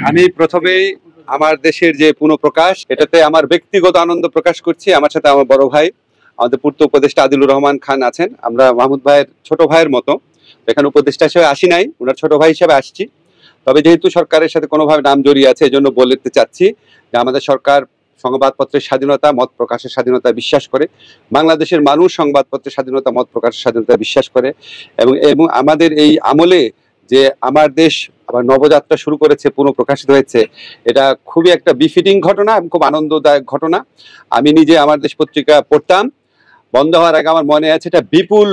আমি প্রথমেই আমার দেশের যে পুনঃপ্রকাশ এটাতে আমার ব্যক্তিগত আনন্দ প্রকাশ করছি। আমার সাথে আমার বড় ভাই আমাদের পূর্ত উপদেষ্টা আদিলুর রহমান খান আছেন। আমরা মাহমুদ ভাইয়ের ছোট ভাইয়ের মতো, এখানে উপদেষ্টা হিসেবে আসি নাই, ওনার ছোট ভাই হিসেবে আসছি। তবে যেহেতু সরকারের সাথে কোনোভাবে নাম জড়িয়ে আছে, এজন্য বলতে চাচ্ছি যে আমাদের সরকার সংবাদপত্রের স্বাধীনতা, মত প্রকাশের স্বাধীনতা বিশ্বাস করে। বাংলাদেশের মানুষ সংবাদপত্রের স্বাধীনতা, মত প্রকাশের স্বাধীনতা বিশ্বাস করে। এবং এবং আমাদের এই আমলে যে আমার দেশ আবার নবযাত্রা শুরু করেছে, পুনঃপ্রকাশিত হয়েছে, এটা খুবই একটা বিফিটিং ঘটনা এবং খুব আনন্দদায়ক ঘটনা। আমি নিজে আমার দেশ পত্রিকা পড়তাম, বন্ধ হওয়ার আগে আমার মনে আছে এটা বিপুল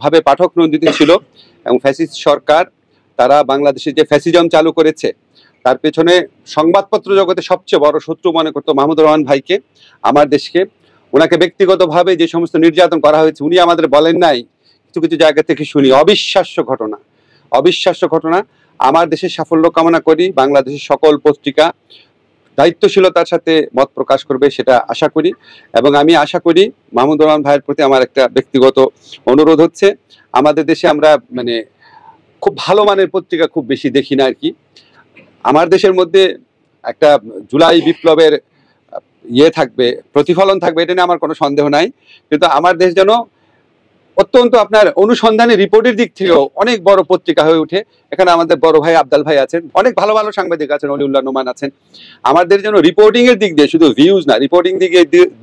ভাবে পাঠক নন্দিত ছিল। এবং ফ্যাসিস্ট সরকার তারা বাংলাদেশে যে ফ্যাসিজম চালু করেছে তার পেছনে সংবাদপত্র জগতে সবচেয়ে বড় শত্রু মনে করতো মাহমুদুর রহমান ভাইকে, আমার দেশকে। ওনাকে ব্যক্তিগতভাবে যে সমস্ত নির্যাতন করা হয়েছে উনি আমাদের বলেন নাই, কিছু কিছু জায়গা থেকে শুনি। অবিশ্বাস্য ঘটনা, অবিশ্বাস্য ঘটনা। আমার দেশের সাফল্য কামনা করি। বাংলাদেশের সকল পত্রিকা দায়িত্বশীলতার সাথে মত প্রকাশ করবে, সেটা আশা করি। এবং আমি আশা করি মাহমুদুর রহমান ভাইয়ের প্রতি আমার একটা ব্যক্তিগত অনুরোধ হচ্ছে, আমাদের দেশে আমরা খুব ভালো মানের পত্রিকা খুব বেশি দেখি না আর কি। আমার দেশের মধ্যে একটা জুলাই বিপ্লবের থাকবে, প্রতিফলন থাকবে, এটা নিয়ে আমার কোনো সন্দেহ নাই। কিন্তু আমার দেশ যেন অত্যন্ত আপনার অনুসন্ধানী রিপোর্টের দিক থেকেও অনেক বড় পত্রিকা হয়ে ওঠে। এখানে আমাদের বড় ভাই আবদাল ভাই আছেন, অনেক ভালো ভালো সাংবাদিক আছেন, অলিউল্লাহ নোমান আছেন। আমাদের যেন রিপোর্টিং এর দিক দিয়ে, শুধু ভিউজ না, রিপোর্টিং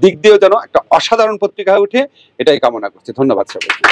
দিক দিয়েও যেন একটা অসাধারণ পত্রিকা হয়ে ওঠে, এটাই কামনা করছি। ধন্যবাদ সবাইকে।